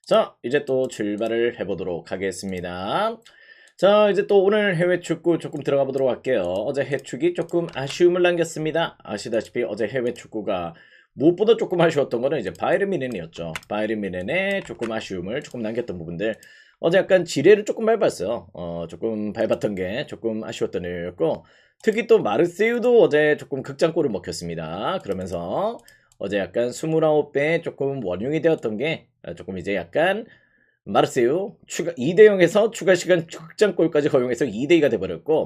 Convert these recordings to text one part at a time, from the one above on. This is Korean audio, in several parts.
자, 이제 또 출발을 해보도록 하겠습니다. 자, 이제 또 오늘 해외 축구 조금 들어가 보도록 할게요. 어제 해축이 조금 아쉬움을 남겼습니다. 아시다시피 어제 해외 축구가 무엇보다 조금 아쉬웠던 거는 이제 바이에른 뮌헨이었죠. 바이에른 뮌헨의 조금 아쉬움을 조금 남겼던 부분들. 어제 약간 지뢰를 조금 밟았어요. 조금 밟았던 게 조금 아쉬웠던 일이었고, 특히 또 마르세유도 어제 조금 극장골을 먹혔습니다. 그러면서 어제 약간 29배에 조금 원흉이 되었던 게 조금 이제 약간 마르세유 추가 2대 0에서 추가 시간 극장골까지 허용해서 2대 2가 돼버렸고,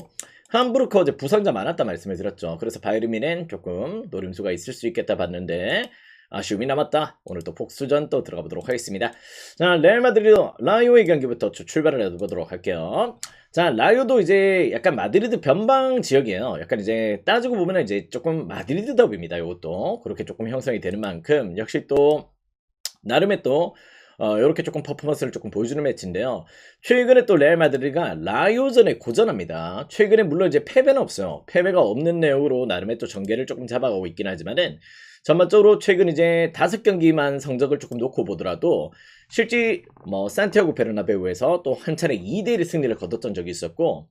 함부르크 어제 부상자 많았다 말씀을 드렸죠. 그래서 바이에른 뮌헨 조금 노림수가 있을 수 있겠다 봤는데 아쉬움이 남았다. 오늘 또 복수전 또 들어가 보도록 하겠습니다. 자, 레알 마드리드 라요의 경기부터 출발을 해보도록 할게요. 자, 라요도 이제 약간 마드리드 변방 지역이에요. 약간 이제 따지고 보면 이제 조금 마드리드 더비입니다. 이것도 그렇게 조금 형성이 되는 만큼 역시 또 나름의 또 요렇게 조금 퍼포먼스를 조금 보여주는 매치인데요. 최근에 또 레알 마드리드가 라요전에 고전합니다. 최근에 물론 이제 패배는 없어요. 패배가 없는 내용으로 나름의 또 전개를 조금 잡아가고 있긴 하지만은 전반적으로 최근 이제 5경기만 성적을 조금 놓고 보더라도 실제 뭐 산티아고 베르나베우에서 또 한 차례 2대1 승리를 거뒀던 적이 있었고,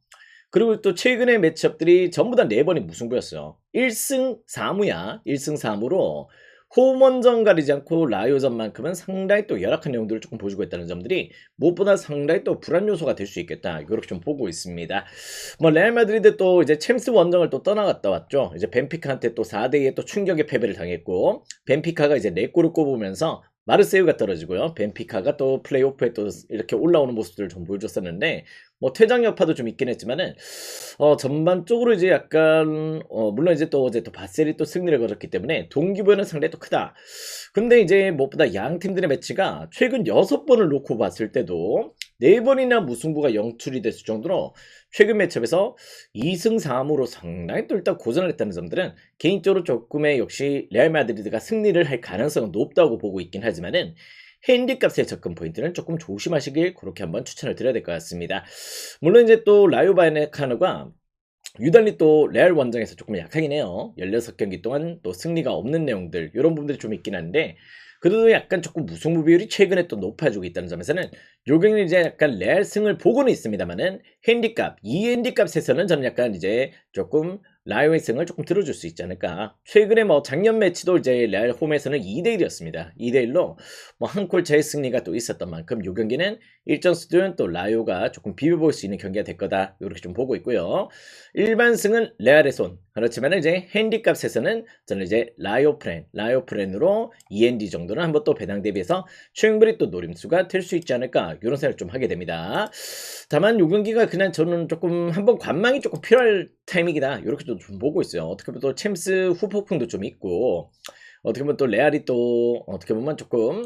그리고 또 최근의 매치업들이 전부 다 4번이 무승부였어요. 1승 4무야. 1승 4무로 홈원전 가리지 않고 라요전만큼은 상당히 또 열악한 내용들을 조금 보여주고 있다는 점들이 무엇보다 상당히 또 불안 요소가 될 수 있겠다, 이렇게 좀 보고 있습니다. 뭐 레알 마드리드 또 이제 챔스 원정을 또 떠나갔다 왔죠. 이제 벤피카한테 또 4대2의 또 충격의 패배를 당했고, 벤피카가 이제 4골을 꼽으면서 마르세유가 떨어지고요. 벤피카가 또 플레이오프에 또 이렇게 올라오는 모습들을 좀 보여줬었는데, 뭐 퇴장 여파도 좀 있긴 했지만은 전반적으로 이제 약간 물론 이제 또 어제 또 바셀이 또 승리를 거뒀기 때문에 동기부여는 상당히 또 크다. 근데 이제 무엇보다 양 팀들의 매치가 최근 6번을 놓고 봤을 때도 4번이나 무승부가 영출이 됐을 정도로 최근 매치업에서 2승 4무로 상당히 또 일단 고전을 했다는 점들은 개인적으로 조금의 역시 레알 마드리드가 승리를 할 가능성은 높다고 보고 있긴 하지만은 핸디값의 접근 포인트는 조금 조심하시길 그렇게 한번 추천을 드려야 될 것 같습니다. 물론 이제 또 라요 바이에카노가 유달리 또 레알 원정에서 조금 약하긴 해요. 16경기 동안 또 승리가 없는 내용들, 이런 부분들이 좀 있긴 한데, 그래도 약간 조금 무승부 비율이 최근에 또 높아지고 있다는 점에서는 요 경기는 이제 약간 레알 승을 보고는 있습니다만은 핸디값, 이 핸디값에서는 저는 약간 이제 조금 라이오의 승을 조금 들어줄 수 있지 않을까. 최근에 뭐 작년 매치도 이제 레알 홈에서는 2대1이었습니다. 2대1로 뭐 한 골 차의 승리가 또 있었던 만큼 요 경기는 일정 수준 또 라이오가 조금 비벼볼 수 있는 경기가 될 거다, 이렇게 좀 보고 있고요. 일반 승은 레알의 손. 그렇지만 이제 핸디값에서는 저는 이제 라이오 프렌으로 END 정도는 한번 또 배당 대비해서 충분히 또 노림수가 될 수 있지 않을까, 이런 생각을 좀 하게 됩니다. 다만 요 경기가 그냥 저는 조금 한번 관망이 조금 필요할 타이밍이다, 이렇게 좀 보고 있어요. 어떻게 보면 또 챔스 후폭풍도 좀 있고, 어떻게 보면 또 레알이 또 어떻게 보면 조금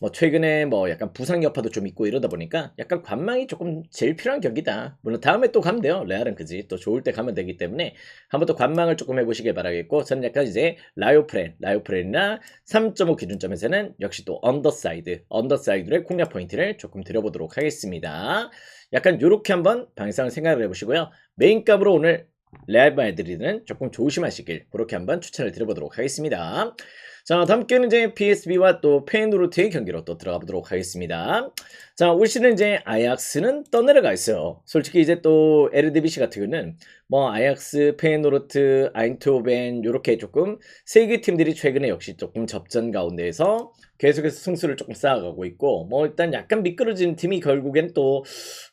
뭐 최근에 뭐 약간 부상 여파도 좀 있고 이러다 보니까 약간 관망이 조금 제일 필요한 경기다. 물론 다음에 또 가면 돼요. 레알은 그지 또 좋을 때 가면 되기 때문에 한번 또 관망을 조금 해보시길 바라겠고, 저는 약간 이제 라이오프렌이나 3.5 기준점에서는 역시 또 언더사이드의 공략 포인트를 조금 드려보도록 하겠습니다. 약간 요렇게 한번 방향성을 생각을 해보시고요. 메인값으로 오늘 레알 마드리드는 조금 조심하시길 그렇게 한번 추천을 드려보도록 하겠습니다. 자, 다음 경기는 이제 PSV와 또 페이노르트의 경기로 또 들어가 보도록 하겠습니다. 자, 올 시즌 이제 아약스는 떠내려가 있어요. 솔직히 이제 또 에르디비시 같은 경우는 뭐 아약스, 페이노르트, 아인트호벤 요렇게 조금 세 개 팀들이 최근에 역시 조금 접전 가운데에서 계속해서 승수를 조금 쌓아가고 있고, 뭐 일단 약간 미끄러진 팀이 결국엔 또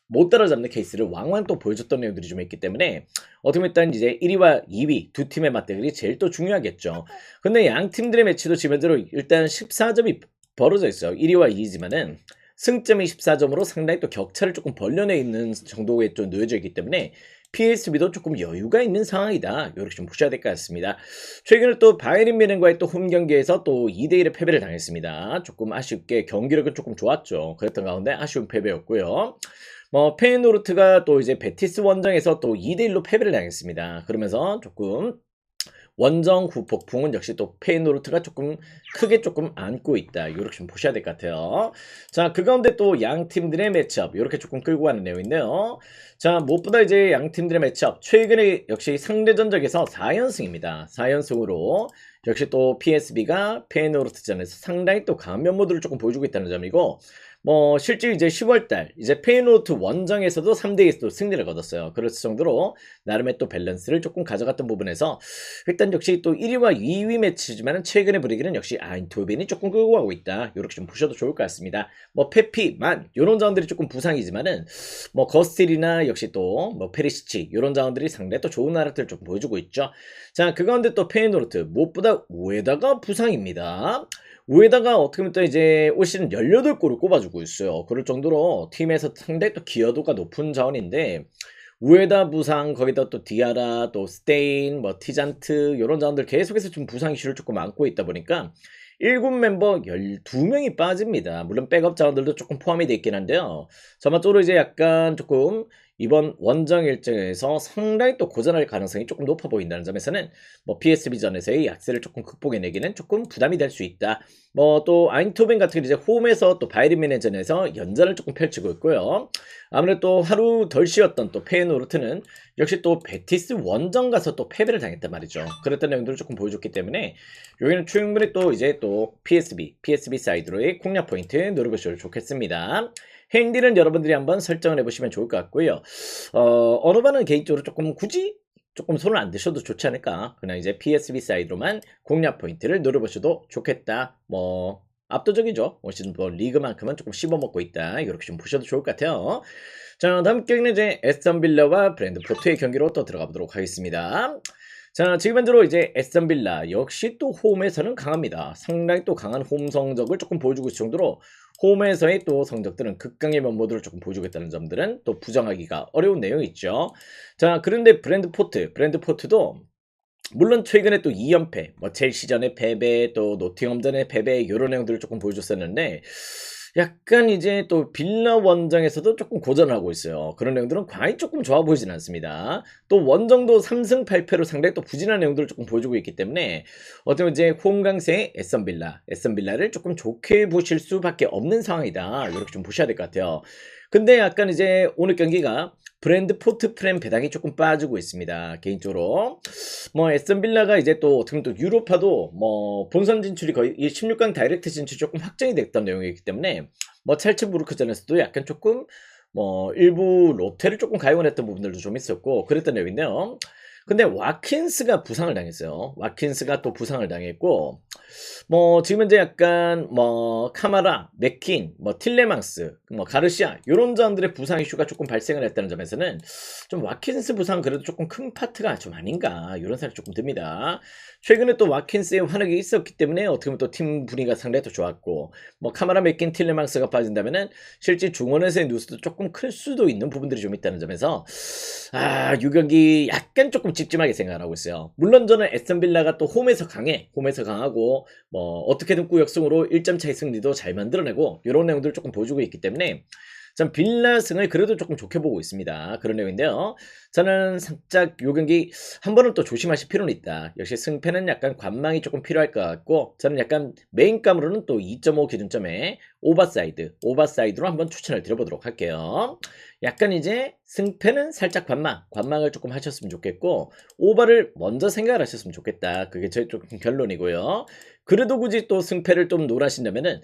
못 따라잡는 케이스를 왕왕 또 보여줬던 내용들이 좀 있기 때문에 어떻게 보면 일단 이제 1위와 2위 두 팀의 맞대결이 제일 또 중요하겠죠. 근데 양 팀들의 매치도 지금 현재로 일단 14점이 벌어져 있어요. 1위와 2위지만은 승점이 14점으로 상당히 또 격차를 조금 벌려내 있는 정도에 좀 놓여져 있기 때문에 PSV도 조금 여유가 있는 상황이다, 이렇게 좀 보셔야 될 것 같습니다. 최근에 또 바이에른 뮌헨과의 또 홈 경기에서 또 2대1의 패배를 당했습니다. 조금 아쉽게 경기력은 조금 좋았죠. 그랬던 가운데 아쉬운 패배였고요. 뭐 페이노르트가 또 이제 베티스 원정에서 또 2대1로 패배를 당했습니다. 그러면서 조금 원정 후폭풍은 역시 또 페이노르트가 조금 크게 조금 안고 있다, 이렇게 좀 보셔야 될 것 같아요. 자, 그 가운데 또 양 팀들의 매치업 이렇게 조금 끌고 가는 내용인데요. 자, 무엇보다 이제 양 팀들의 매치업 최근에 역시 상대 전적에서 4연승입니다. 4연승으로 역시 또 PSB가 페이노르트전에서 상당히 또 강한 면모들을 조금 보여주고 있다는 점이고, 뭐 실제 이제 10월달 이제 페이노르트 원정에서도 3대2에서 또 승리를 거뒀어요. 그럴 정도로 나름의 또 밸런스를 조금 가져갔던 부분에서 일단 역시 또 1위와 2위 매치지만 최근의 분위기는 역시 아인토벤이 조금 끌고 가고 있다. 이렇게 좀 보셔도 좋을 것 같습니다. 뭐 페피만 이런 자원들이 조금 부상이지만은 뭐 거스틸이나 역시 또 뭐 페리시치 이런 자원들이 상당히 또 좋은 나락들을 좀 보여주고 있죠. 자, 그 가운데 또 페이노르트 무엇보다 우에다가 부상입니다. 우에다가 어떻게 보면 또 이제 올 시즌 18골을 꼽아주고 있어요. 그럴 정도로 팀에서 상당히 또 기여도가 높은 자원인데 우에다 부상, 거기다 또 디아라, 또 스테인, 뭐 티잔트 이런 자원들 계속해서 좀 부상 이슈를 조금 안고 있다 보니까 1군 멤버 12명이 빠집니다. 물론 백업 자원들도 조금 포함이 돼 있긴 한데요. 저마토로 이제 약간 조금 이번 원정 일정에서 상당히 또 고전할 가능성이 조금 높아 보인다는 점에서는 뭐 PSB전에서의 약세를 조금 극복해내기는 조금 부담이 될 수 있다. 뭐 또 아인토벤 같은 경우 이제 홈에서 또 바이에른 뮌헨전에서 연전을 조금 펼치고 있고요. 아무래도 하루 덜 쉬었던 또 페이노르트는 역시 또 베티스 원정 가서 또 패배를 당했단 말이죠. 그랬던 내용들을 조금 보여줬기 때문에 여기는 충분히 또 이제 또 PSB 사이드로의 공략 포인트 노려보셔도 좋겠습니다. 핸디는 여러분들이 한번 설정을 해보시면 좋을 것 같고요. 언어반은 개인적으로 조금 굳이 조금 손을 안 대셔도 좋지 않을까. 그냥 이제 PSB 사이드로만 공략 포인트를 노려보셔도 좋겠다. 뭐 압도적이죠. 올 시즌 뭐 리그만큼은 조금 씹어먹고 있다. 이렇게 좀 보셔도 좋을 것 같아요. 자, 다음 경기는 이제 에스턴 빌라와 브랜드포트의 경기로 또 들어가 보도록 하겠습니다. 자, 지금 현재로 이제 에스턴 빌라 역시 또 홈에서는 강합니다. 상당히 또 강한 홈 성적을 조금 보여주고 있을 정도로 홈에서의 또 성적들은 극강의 면모들을 조금 보여주겠다는 점들은 또 부정하기가 어려운 내용이 있죠. 자, 그런데 브랜드포트도 물론 최근에 또 2연패, 뭐 첼시전의 패배, 또 노팅엄전의 패배 이런 내용들을 조금 보여줬었는데 약간 이제 또 빌라 원정에서도 조금 고전하고 있어요. 그런 내용들은 과히 조금 좋아 보이진 않습니다. 또 원정도 3승 8패로 상당히 또 부진한 내용들을 조금 보여주고 있기 때문에 어떻게 보면 이제 홈 강세의 에스턴 빌라를 조금 좋게 보실 수밖에 없는 상황이다. 이렇게 좀 보셔야 될 것 같아요. 근데 약간 이제 오늘 경기가 브랜드포트 프렘 배당이 조금 빠지고 있습니다. 개인적으로 뭐 에스턴 빌라가 이제 또 어떻게 보면 또 유로파도 뭐 본선 진출이 거의 16강 다이렉트 진출이 조금 확정이 됐던 내용이기 때문에 뭐 찰츠부르크전에서도 약간 조금 뭐 일부 롯데를 조금 가용을 했던 부분들도 좀 있었고 그랬던 내용인데요. 근데 와킨스가 부상을 당했어요. 와킨스가 또 부상을 당했고 뭐 지금 현재 약간 뭐 카마라, 맥킨, 뭐 틸레망스, 뭐 가르시아 요런 자원들의 부상 이슈가 조금 발생을 했다는 점에서는 좀 와킨스 부상 그래도 조금 큰 파트가 좀 아닌가 이런 생각이 조금 듭니다. 최근에 또 와킨스의 환약이 있었기 때문에 어떻게 보면 또 팀 분위기가 상당히 또 좋았고 뭐 카마라, 맥킨, 틸레망스가 빠진다면은 실제 중원에서의 뉴스도 조금 클 수도 있는 부분들이 좀 있다는 점에서 이 경기 약간 조금 찝찝하게 생각을 하고 있어요. 물론 저는 에스턴 빌라가 또 홈에서 강하고 뭐 어떻게든 꾸역승으로 1점 차이 승리도 잘 만들어내고 이런 내용들을 조금 보여주고 있기 때문에 전 빌라 승을 그래도 조금 좋게 보고 있습니다. 그런 내용인데요. 저는 살짝 요 경기 한 번은 또 조심하실 필요는 있다. 역시 승패는 약간 관망이 조금 필요할 것 같고 저는 약간 메인감으로는 또 2.5 기준점에 오버사이드로 한번 추천을 드려보도록 할게요. 약간 이제 승패는 살짝 관망을 조금 하셨으면 좋겠고 오버를 먼저 생각을 하셨으면 좋겠다. 그게 제 조금 결론이고요. 그래도 굳이 또 승패를 좀 논하신다면은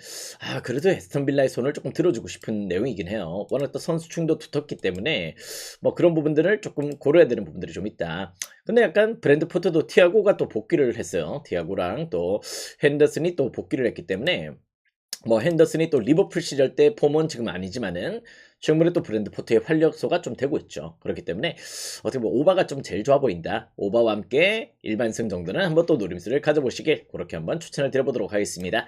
그래도 에스턴 빌라의 손을 조금 들어주고 싶은 내용이긴 해요. 워낙 또 선수층도 두텁기 때문에 뭐 그런 부분들을 조금 고려해야 되는 부분들이 좀 있다. 근데 약간 브랜드포트도 티아고가 또 복귀를 했어요. 티아고랑 또 핸더슨이 또 복귀를 했기 때문에 뭐 핸더슨이 또 리버풀 시절 때 폼은 지금 아니지만은 충분히 또 브랜드포트의 활력소가 좀 되고 있죠. 그렇기 때문에 어떻게 보면 오바가 좀 제일 좋아 보인다. 오바와 함께 일반승 정도는 한번 또 노림수를 가져보시길 그렇게 한번 추천을 드려보도록 하겠습니다.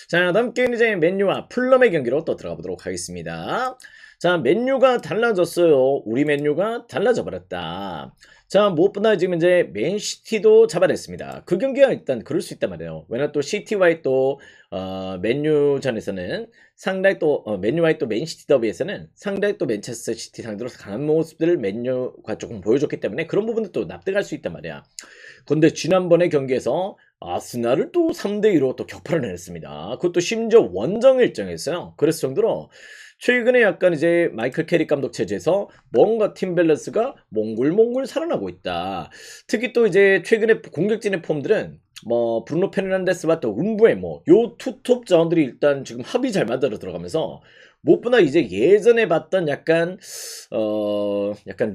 자, 다음 게임 이제 맨유와 풀럼의 경기로 또 들어가 보도록 하겠습니다. 자, 맨유가 달라졌어요. 우리 맨유가 달라져 버렸다. 자, 무엇보다 지금 이제 맨시티도 잡아냈습니다. 그 경기가 일단 그럴 수 있단 말이에요. 왜냐면 또 시티와의 또 맨유전에서는 상당히 또 맨유와의 또 맨시티 더비에서는 상당히 또 맨체스터 시티 상대로 강한 모습들을 맨유가 조금 보여줬기 때문에 그런 부분도 또 납득할 수 있단 말이야. 근데 지난번의 경기에서 아스날을 또 3대2로 또 격파를 해냈습니다. 그것도 심지어 원정 일정이었어요. 그랬을 정도로 최근에 약간 이제 마이클 캐릭 감독 체제에서 뭔가 팀 밸런스가 몽골 살아나고 있다. 특히 또 이제 최근에 공격진의 폼들은 뭐 브루노 페르난데스와 또 음부에모 요 투톱 자원들이 일단 지금 합이 잘 맞아 들어가면서 무엇보다 이제 예전에 봤던 약간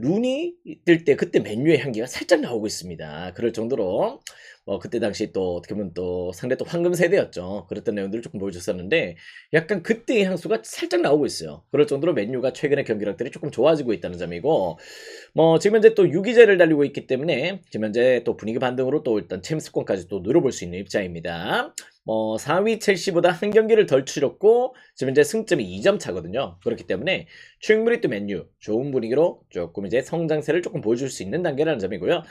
루니 뛸 때 그때 맨유의 향기가 살짝 나오고 있습니다. 그럴 정도로 그때 당시 또 어떻게 보면 또 상대 또 황금 세대였죠. 그랬던 내용들을 조금 보여줬었는데 약간 그때의 향수가 살짝 나오고 있어요. 그럴 정도로 맨유가 최근의 경기력들이 조금 좋아지고 있다는 점이고 지금 현재 또 6위제를 달리고 있기 때문에 지금 현재 또 분위기 반등으로 또 일단 챔스권까지 또 노려볼 수 있는 입장입니다. 4위 첼시보다 한 경기를 덜 치렀고 지금 현재 승점이 2점 차거든요. 그렇기 때문에 충분히 또 맨유 좋은 분위기로 조금 이제 성장세를 조금 보여줄 수 있는 단계라는 점이고요.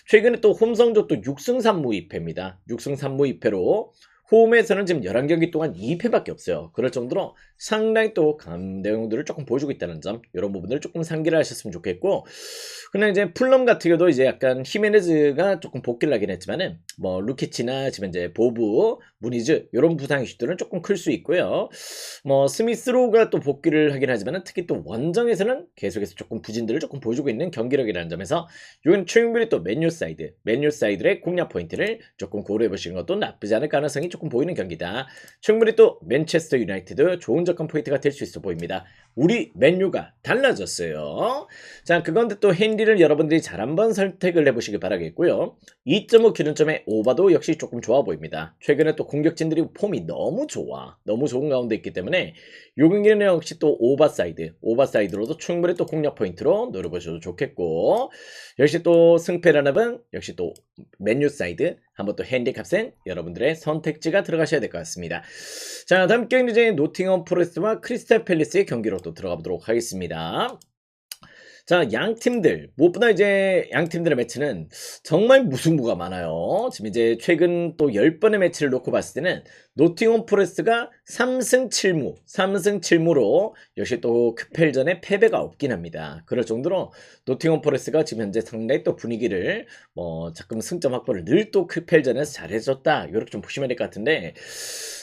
최근에 또 홈 성적도 6승 3무 2패입니다. 6승 3무 2패로 홈에서는 지금 11경기 동안 2패밖에 없어요. 그럴 정도로 상당히 또 강한 내용들을 조금 보여주고 있다는 점, 이런 부분들을 조금 상기를 하셨으면 좋겠고, 그냥 이제 풀럼 같은 경우도 이제 약간 히메네즈가 조금 복귀를 하긴 했지만은, 루키치나 지금 이제 보브, 무니즈, 이런 부상 이슈들은 조금 클 수 있고요. 스미스로우가 또 복귀를 하긴 하지만은 특히 또 원정에서는 계속해서 조금 부진들을 조금 보여주고 있는 경기력이라는 점에서, 이건 충분히 또 맨유 사이드의 공략 포인트를 조금 고려해 보시는 것도 나쁘지 않을 가능성이 조금 보이는 경기다. 충분히 또 맨체스터 유나이티드 좋은 접근 포인트가 될 수 있어 보입니다. 우리 맨유가 달라졌어요. 자, 그건데 또 핸디를 여러분들이 잘 한번 선택을 해보시기 바라겠고요. 2.5 기준점의 오바도 역시 조금 좋아 보입니다. 최근에 또 공격진들이 폼이 너무 좋아. 너무 좋은 가운데 있기 때문에 요 경기는 역시 또 오버사이드로도 충분히 또 공략 포인트로 노려보셔도 좋겠고, 역시 또 승패라는 역시 또 맨유 사이드 한번 또 핸디캡센 여러분들의 선택지가 들어가셔야 될 것 같습니다. 자, 다음 경기 이제 노팅엄 포레스트와 크리스탈 팰리스의 경기로 또 들어가 보도록 하겠습니다. 자, 양팀들 무엇보다 이제 양팀들의 매치는 정말 무승부가 많아요. 지금 이제 최근 또 10번의 매치를 놓고 봤을 때는 노팅엄 포레스트가 3승 7무로 역시 또 크펠전에 패배가 없긴 합니다. 그럴 정도로 노팅엄 포레스트가 지금 현재 상당히 또 분위기를 자꾸 승점 확보를 늘 또 크펠전에서 잘해줬다, 이렇게 좀 보시면 될 것 같은데,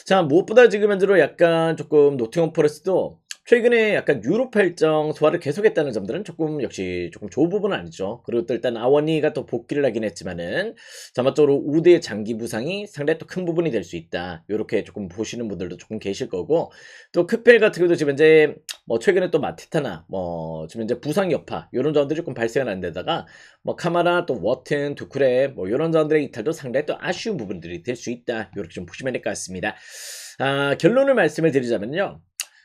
자, 무엇보다 지금 현재로 약간 조금 노팅엄 포레스트도 최근에 약간 유로파 일정 소화를 계속했다는 점들은 조금 역시 조금 좋은 부분은 아니죠. 그리고 또 일단 아워니가 또 복귀를 하긴 했지만은 자마적으로 우대의 장기 부상이 상당히 또 큰 부분이 될 수 있다, 요렇게 조금 보시는 분들도 조금 계실 거고, 또 크펠 같은 경우도 지금 현재 최근에 또 마티타나 지금 현재 부상 여파 요런 점들이 조금 발생을 하는 데다가 카마라 또 워튼 두쿠레 요런 점들의 이탈도 상당히 또 아쉬운 부분들이 될 수 있다, 요렇게 좀 보시면 될 것 같습니다. 결론을 말씀을 드리자면요,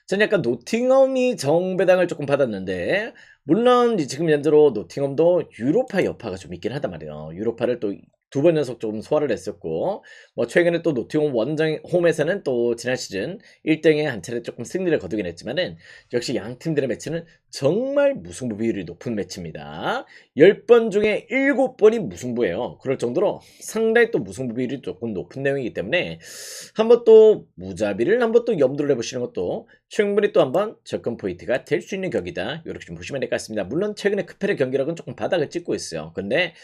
저는 약간 노팅엄이 정배당을 조금 받았는데, 물론 지금 현재로 노팅엄도 유로파 여파가 좀 있긴 하단 말이에요. 유로파를 또 2번 연속 좀 소화를 했었고, 최근에 또 노팅엄 원정 홈에서는 또 지난 시즌 1등에 한 차례 조금 승리를 거두긴 했지만은, 역시 양 팀들의 매치는 정말 무승부 비율이 높은 매치입니다. 10번 중에 7번이 무승부예요. 그럴 정도로 상당히 또 무승부 비율이 조금 높은 내용이기 때문에 한번 또 무자비를 한번 또 염두를 해보시는 것도 충분히 또 한번 접근 포인트가 될 수 있는 격이다, 이렇게 좀 보시면 될 것 같습니다. 물론 최근에 크펠의 경기력은 조금 바닥을 찍고 있어요. 근데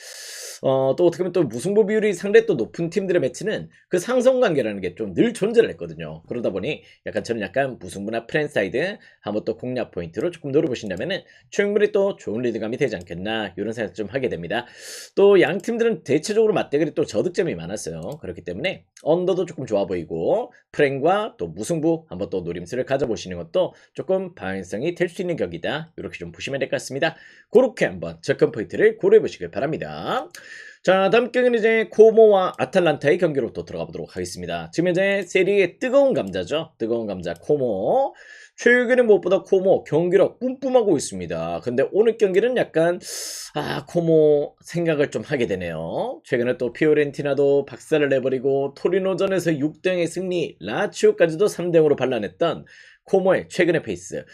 또 어떻게 보면 또 무승부 비율이 상당히 또 높은 팀들의 매치는 그 상성 관계라는 게 좀 늘 존재를 했거든요. 그러다 보니 저는 약간 무승부나 프랜사이드 한번 또 공략 포인트로 조금 노려보신다면은 충분히 또 좋은 리드감이 되지 않겠나, 이런 생각 좀 하게 됩니다. 또 양 팀들은 대체적으로 맞대결이 또 저득점이 많았어요. 그렇기 때문에 언더도 조금 좋아 보이고, 프랭과 또 무승부 한번 또 노림수를 가져보시는 것도 조금 방향성이 될 수 있는 격이다, 이렇게 좀 보시면 될 것 같습니다. 그렇게 한번 접근 포인트를 고려해 보시길 바랍니다. 자, 다음 경기는 이제 코모와 아탈란타의 경기로 또 들어가 보도록 하겠습니다. 지금 현재 세리의 뜨거운 감자죠. 뜨거운 감자 코모. 최근에 무엇보다 코모 경기력 뿜뿜하고 있습니다. 근데 오늘 경기는 약간 코모 생각을 좀 하게 되네요. 최근에 또 피오렌티나도 박살을 내버리고 토리노전에서 6대0의 승리, 라치오까지도 3대0으로 반란했던 코모의 최근의 페이스,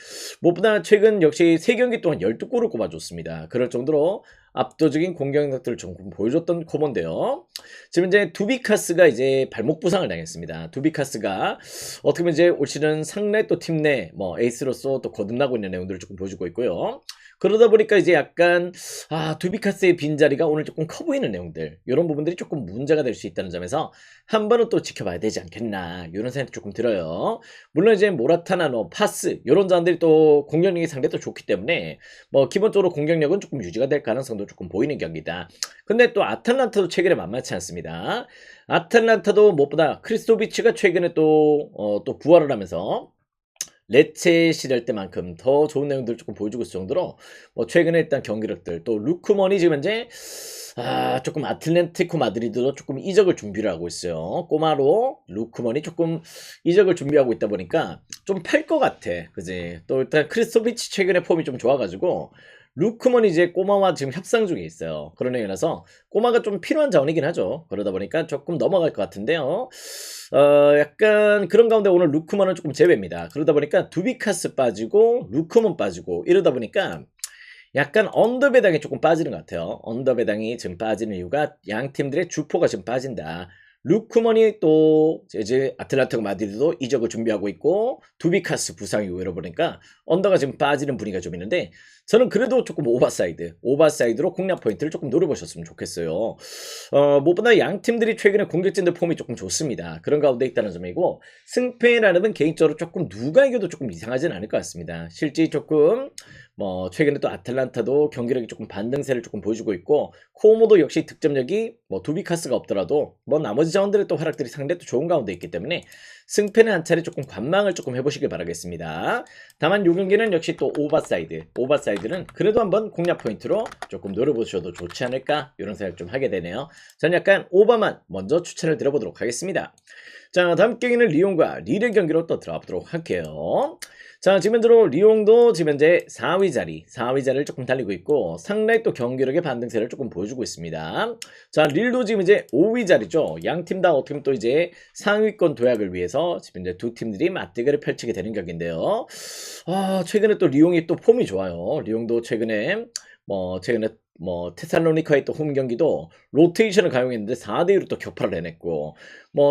무엇보다 최근 역시 3경기 동안 12골을 꼽아줬습니다. 그럴 정도로 압도적인 공격력들을 조금 보여줬던 코모인데요. 지금 이제 두비카스가 이제 발목 부상을 당했습니다. 두비카스가 어떻게 보면 이제 올 시즌 상당히 또 팀 내 에이스로서 또 거듭나고 있는 내용들을 조금 보여주고 있고요. 그러다 보니까 이제 약간 두비카스의 빈자리가 오늘 조금 커 보이는 내용들, 이런 부분들이 조금 문제가 될 수 있다는 점에서 한 번은 또 지켜봐야 되지 않겠나, 이런 생각이 조금 들어요. 물론 이제 모라타나 파스 이런 자들이 또 공격력이 상당히 또 좋기 때문에 기본적으로 공격력은 조금 유지가 될 가능성도 정도 조금 보이는 경기다. 근데 또 아틀란타도 최근에 만만치 않습니다. 아틀란타도 무엇보다 크리스토비치가 최근에 또 부활을 하면서 레체 시절 때만큼 더 좋은 내용들을 조금 보여주고 있을 정도로 뭐 최근에 일단 경기력들 또 루크먼이 지금 현재 조금 아틀레티코 마드리드도 조금 이적을 준비를 하고 있어요. 꼬마로 루크먼이 조금 이적을 준비하고 있다 보니까 좀 팔 것 같아. 그지? 또 일단 크리스토비치 최근에 폼이 좀 좋아가지고 루크먼이 이제 꼬마와 지금 협상 중에 있어요. 그런 의미라서 꼬마가 좀 필요한 자원이긴 하죠. 그러다 보니까 조금 넘어갈 것 같은데요. 약간 그런 가운데 오늘 루크먼은 조금 제외입니다. 그러다 보니까 두비카스 빠지고 루크먼 빠지고 이러다 보니까 약간 언더배당이 조금 빠지는 것 같아요. 언더배당이 지금 빠지는 이유가 양 팀들의 주포가 지금 빠진다. 루크먼이 또 이제 아틀란티코 마드리드도 이적을 준비하고 있고 두비카스 부상 이후 이러보니까 언더가 지금 빠지는 분위기가 좀 있는데 저는 그래도 조금 오버사이드로 공략 포인트를 조금 노려보셨으면 좋겠어요. 무엇보다 양 팀들이 최근에 공격진들 폼이 조금 좋습니다. 그런 가운데 있다는 점이고 승패라는 개인적으로 조금 누가 이겨도 조금 이상하지는 않을 것 같습니다. 실제 조금 뭐 최근에 또 아틀란타도 경기력이 조금 반등세를 조금 보여주고 있고 코모도 역시 득점력이 뭐 두비카스가 없더라도 뭐 나머지 자원들의 또 활약들이 상당히 또 좋은 가운데 있기 때문에 승패는 한 차례 조금 관망을 조금 해보시길 바라겠습니다. 다만 요 경기는 역시 또 오버사이드는 그래도 한번 공략 포인트로 조금 노려보셔도 좋지 않을까 이런 생각 좀 하게 되네요. 저는 약간 오버만 먼저 추천을 드려보도록 하겠습니다. 자, 다음 경기는 리옹과 릴의 경기로 또 들어가보도록 할게요. 자, 지금 현재로 리옹도 지금 현재 4위 자리를 조금 달리고 있고 상당히 또 경기력의 반등세를 조금 보여주고 있습니다. 자, 릴도 지금 이제 5위 자리죠. 양 팀 다 어떻게 보면 또 이제 상위권 도약을 위해서 지금 이제 두 팀들이 맞대결을 펼치게 되는 경기인데요. 최근에 또 리옹이 또 폼이 좋아요. 리옹도 최근에 테살로니카의 또 홈 경기도 로테이션을 가용했는데 4대2로 또 격파를 해냈고,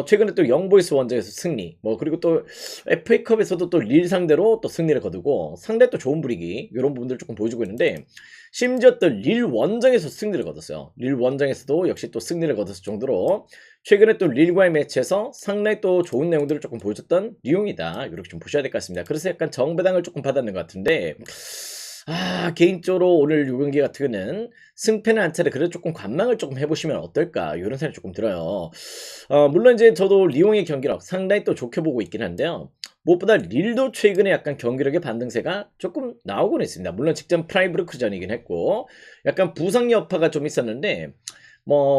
최근에 또 영보이스 원정에서 승리, 그리고 또 FA컵에서도 또 릴 상대로 또 승리를 거두고, 상당히 또 좋은 분위기, 이런 부분들을 조금 보여주고 있는데, 심지어 또 릴 원정에서 승리를 거뒀어요. 릴 원정에서도 역시 또 승리를 거뒀을 정도로, 최근에 또 릴과의 매치에서 상당히 또 좋은 내용들을 조금 보여줬던 리옹이다. 이렇게 좀 보셔야 될 것 같습니다. 그래서 약간 정배당을 조금 받았는 것 같은데, 개인적으로 오늘 요 경기 같은 경우는 승패는 한 차례 그래도 조금 관망을 조금 해보시면 어떨까 이런 생각이 조금 들어요. 물론 이제 저도 리옹의 경기력 상당히 또 좋게 보고 있긴 한데요. 무엇보다 릴도 최근에 약간 경기력의 반등세가 조금 나오곤 있습니다. 물론 직전 프라이브르크전이긴 했고 약간 부상 여파가 좀 있었는데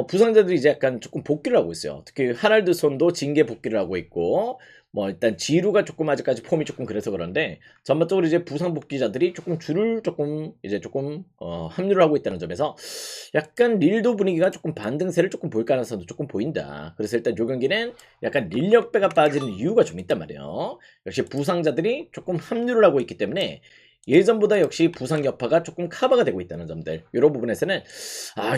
부상자들이 이제 약간 조금 복귀를 하고 있어요. 특히 하랄드손도 징계 복귀를 하고 있고 일단 지루가 조금 아직까지 폼이 조금 그래서 그런데 전반적으로 이제 부상 복귀자들이 조금 줄을 조금 합류를 하고 있다는 점에서 약간 릴도 분위기가 조금 반등세를 조금 볼 가능성도 조금 보인다. 그래서 일단 요 경기는 약간 릴력배가 빠지는 이유가 좀 있단 말이에요. 역시 부상자들이 조금 합류를 하고 있기 때문에 예전보다 역시 부상 여파가 조금 커버가 되고 있다는 점들 이런 부분에서는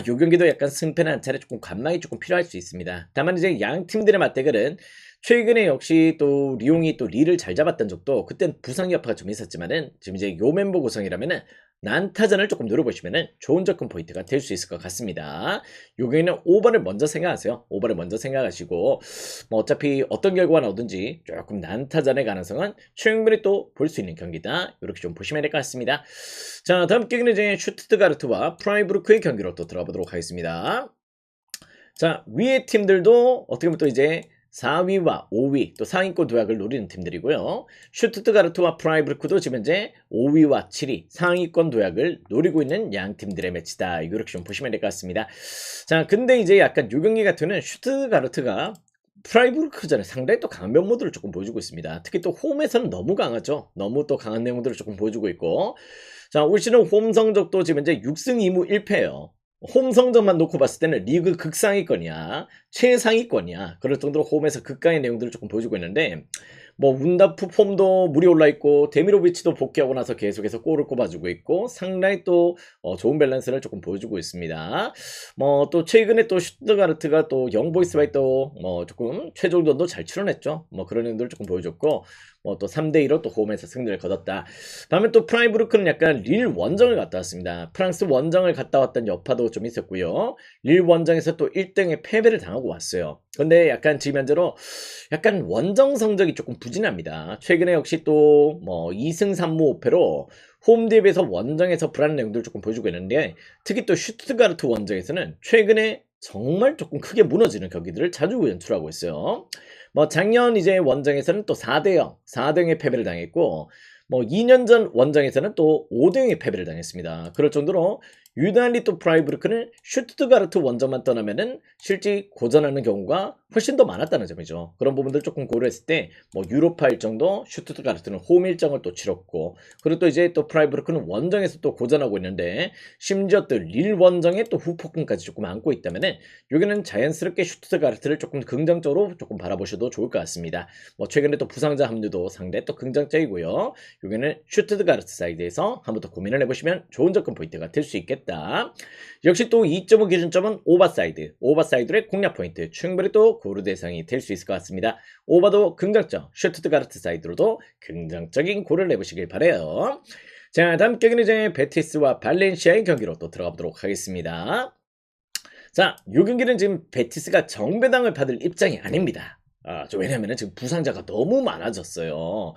요 경기도 약간 승패는 한 차례 조금 관망이 조금 필요할 수 있습니다. 다만 이제 양 팀들의 맞대결은 최근에 역시 또 리옹이 또 릴을 잘 잡았던 적도 그땐 부상 여파가 좀 있었지만은 지금 이제 요 멤버 구성이라면은 난타전을 조금 노려보시면은 좋은 접근 포인트가 될 수 있을 것 같습니다. 요 경기는 5번을 먼저 생각하세요. 5번을 먼저 생각하시고 어차피 어떤 결과가 나오든지 조금 난타전의 가능성은 충분히 또 볼 수 있는 경기다. 이렇게 좀 보시면 될 것 같습니다. 자, 다음 경기는 이제 슈투트가르트와 프라이부르크의 경기로 또 들어가 보도록 하겠습니다. 자, 위의 팀들도 어떻게 보면 또 이제 4위와 5위 또 상위권 도약을 노리는 팀들이고요. 슈투트가르트와 프라이부르크도 지금 현재 5위와 7위 상위권 도약을 노리고 있는 양 팀들의 매치다. 이렇게 좀 보시면 될 것 같습니다. 자, 근데 이제 약간 요 경기 같은 경우는 슈투트가르트가 프라이부르크전에 상당히 또 강한 면모들을 조금 보여주고 있습니다. 특히 또 홈에서는 너무 강하죠. 너무 또 강한 내용들을 조금 보여주고 있고, 자, 올 시즌 홈 성적도 지금 현재 6승 2무 1패예요. 홈 성적만 놓고 봤을 때는 리그 극상위권이야, 최상위권이야. 그럴 정도로 홈에서 극강의 내용들을 조금 보여주고 있는데 운다프 폼도 물이 올라있고 데미로비치도 복귀하고 나서 계속해서 골을 꼽아주고 있고 상당히 또 좋은 밸런스를 조금 보여주고 있습니다. 또 최근에 또 슈트가르트가 또 영보이스와의 또 조금 최종전도 잘 치러냈죠. 그런 내용들을 조금 보여줬고 뭐 또 3대2로 또 홈에서 승리를 거뒀다. 다음에 또 프라이부르크는 약간 릴 원정을 갔다 왔습니다. 프랑스 원정을 갔다 왔던 여파도 좀 있었고요. 릴 원정에서 또 1등의 패배를 당하고 왔어요. 근데 약간 지금 현재로 약간 원정 성적이 조금 부진합니다. 최근에 역시 또 뭐 2승 3무 5패로 홈 대비해서 원정에서 불안한 내용들을 조금 보여주고 있는데, 특히 또 슈투트가르트 원정에서는 최근에 정말 조금 크게 무너지는 경기들을 자주 연출하고 있어요. 뭐 작년 이제 원정에서는 또 4대0, 4대0의 패배를 당했고, 뭐 2년 전 원정에서는 또 5대0의 패배를 당했습니다. 그럴 정도로 유달리 또 프라이부르크는 슈투트가르트 원정만 떠나면은 실제 고전하는 경우가 훨씬 더 많았다는 점이죠. 그런 부분들 조금 고려했을 때 뭐 유로파 일정도 슈투트가르트는 홈 일정을 또 치렀고, 그리고 또 이제 또 프라이부르크는 원정에서 또 고전하고 있는데, 심지어 또 릴 원정에 또 후폭풍까지 조금 안고 있다면은 여기는 자연스럽게 슈투트가르트를 조금 긍정적으로 조금 바라보셔도 좋을 것 같습니다. 뭐 최근에 또 부상자 합류도 상당히 또 긍정적이고요. 여기는 슈투트가르트 사이드에서 한번 더 고민을 해보시면 좋은 접근 포인트가 될 수 있겠다. 역시 또 2.5 기준점은 오버사이드의 공략 포인트 충분히 또 고려 대상이 될 수 있을 것 같습니다. 오버도 긍정적, 슈투트가르트 사이드로도 긍정적인 고려를 해보시길 바래요. 자, 다음 경기는 이제 베티스와 발렌시아의 경기로 또 들어가 보도록 하겠습니다. 자, 요 경기는 지금 베티스가 정배당을 받을 입장이 아닙니다. 왜냐면은 지금 부상자가 너무 많아졌어요.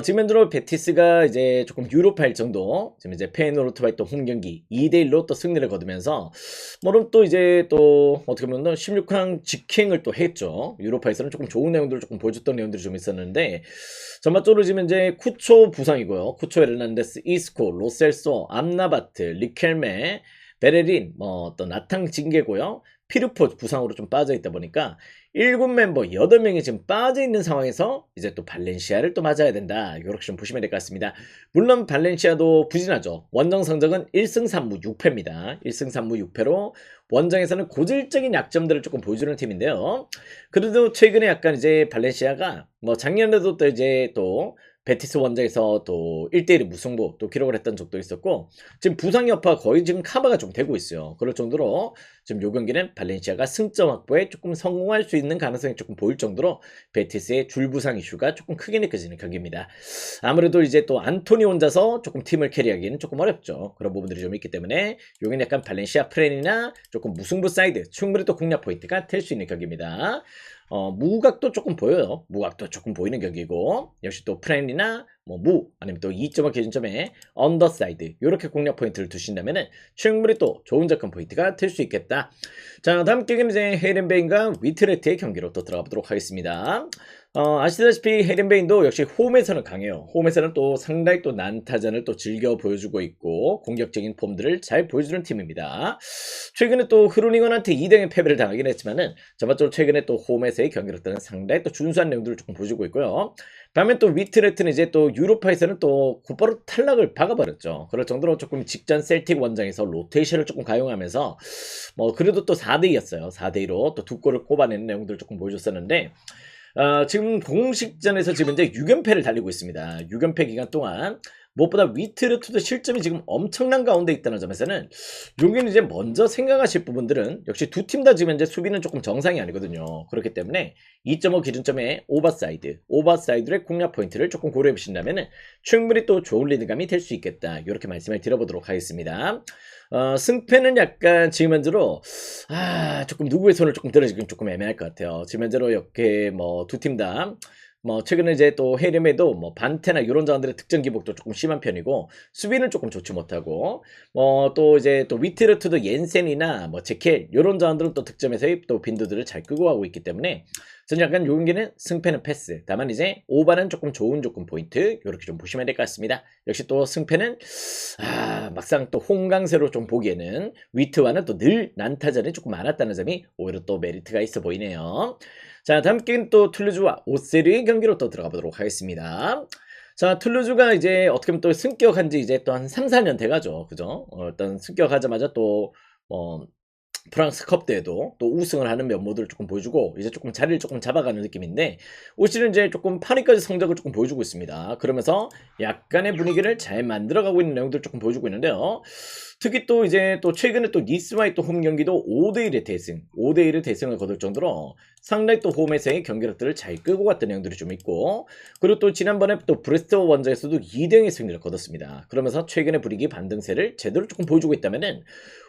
지금 현재로 베티스가 이제 조금 유로파 일정도 지금 이제 페이노르트와의 또 홈 경기 2대1로 또 승리를 거두면서 뭐좀 또 이제 또 어떻게 보면 16강 직행을 또 했죠. 유로파에서는 조금 좋은 내용들을 조금 보여줬던 내용들이 좀 있었는데, 전반적으로 지금 이제 쿠초 부상이고요. 쿠초 에르난데스, 이스코, 로셀소, 암나바트, 리켈메, 베레린, 뭐 또 나탕 징계고요. 피르포 부상으로 좀 빠져 있다 보니까 7멤버 8명이 지금 빠져 있는 상황에서 이제 또 발렌시아를 또 맞아야 된다. 이렇게 좀 보시면 될 것 같습니다. 물론 발렌시아도 부진하죠. 원정 성적은 1승 3무 6패입니다. 1승 3무 6패로 원정에서는 고질적인 약점들을 조금 보여주는 팀인데요. 그래도 최근에 약간 이제 발렌시아가 뭐 작년에도 또 이제 또 베티스 원정에서 또 1대1 무승부 또 기록을 했던 적도 있었고, 지금 부상 여파가 거의 지금 커버가 좀 되고 있어요. 그럴 정도로 지금 요 경기는 발렌시아가 승점 확보에 조금 성공할 수 있는 가능성이 조금 보일 정도로 베티스의 줄부상 이슈가 조금 크게 느껴지는 경기입니다. 아무래도 이제 또 안토니 혼자서 조금 팀을 캐리하기는 조금 어렵죠. 그런 부분들이 좀 있기 때문에 여기는 약간 발렌시아 프렌이나 조금 무승부 사이드 충분히 또 공략 포인트가 될 수 있는 경기입니다. 무각도 조금 보여요. 무각도 조금 보이는 경기고, 역시 또 프렌이나 뭐 아니면 또 2.5 기준점에 언더사이드 이렇게 공략 포인트를 두신다면은 충분히 또 좋은 접근 포인트가 될 수 있겠다. 자, 다음 경기는 이제 헤이렌베인과 위트레트의 경기로 또 들어가 보도록 하겠습니다. 아시다시피 헤이렌베인도 역시 홈에서는 강해요. 홈에서는 또 상당히 또 난타전을 또 즐겨 보여주고 있고 공격적인 폼들을 잘 보여주는 팀입니다. 최근에 또 흐루닝언한테 2등의 패배를 당하긴 했지만은 전반적으로 최근에 또 홈에서의 경기력들은 상당히 또 준수한 내용들을 조금 보여주고 있고요. 반면 또 위트레트는 이제 또 유로파에서는 또 곧바로 탈락을 박아버렸죠. 그럴 정도로 조금 직전 셀틱 원정에서 로테이션을 조금 가용하면서 뭐 그래도 또 4대2였어요. 4대2로 또 두 골을 꼽아내는 내용들을 조금 보여줬었는데, 지금 공식전에서 지금 이제 6연패를 달리고 있습니다. 6연패 기간 동안 무엇보다 위트레트도 실점이 지금 엄청난 가운데 있다는 점에서는 여기는 이제 먼저 생각하실 부분들은 역시 두 팀 다 지금 이제 수비는 조금 정상이 아니거든요. 그렇기 때문에 2.5 기준점에 오버사이드의 공략 포인트를 조금 고려해 보신다면 충분히 또 좋은 리드감이 될 수 있겠다. 이렇게 말씀을 드려보도록 하겠습니다. 승패는 약간 지금 현재로 조금 누구의 손을 조금 들어주긴 조금 애매할 것 같아요. 지금 현재로 이렇게 뭐 두 팀 다 뭐 최근에 이제 또 헤렘에도 뭐 반테나 이런 자원들의 득점 기복도 조금 심한 편이고 수비는 조금 좋지 못하고, 뭐 또 이제 또 위트르트도 옌센이나 뭐 제켈 이런 자원들은 또 득점에서의 또 빈도들을 잘 끄고 가고 있기 때문에 저는 약간 요 경기는 승패는 패스, 다만 이제 오버는 조금 좋은 조건 포인트 이렇게 좀 보시면 될 것 같습니다. 역시 또 승패는 막상 또 홍강세로 좀 보기에는 위트와는 또 늘 난타전이 조금 많았다는 점이 오히려 또 메리트가 있어 보이네요. 자, 다음 게임 또 툴루즈와 오세르의 경기로 또 들어가 보도록 하겠습니다. 자, 툴루즈가 이제 어떻게 보면 또 승격한 지 이제 또 한 3, 4년 돼가죠. 그죠? 일단 승격하자마자 또, 프랑스컵 대회도 또 우승을 하는 면모들을 조금 보여주고 이제 조금 자리를 조금 잡아가는 느낌인데 올 시즌 이제 조금 8위까지 성적을 조금 보여주고 있습니다. 그러면서 약간의 분위기를 잘 만들어가고 있는 내용들을 조금 보여주고 있는데요. 특히 또 이제 또 최근에 또 니스와의 또 홈 경기도 5대1의 대승, 5대1의 대승을 거둘 정도로 상당히 또 홈에서의 경기력들을 잘 끌고 갔던 내용들이 좀 있고, 그리고 또 지난번에 또 브레스트 원정에서도 2대0의 승리를 거뒀습니다. 그러면서 최근의 분위기 반등세를 제대로 조금 보여주고 있다면은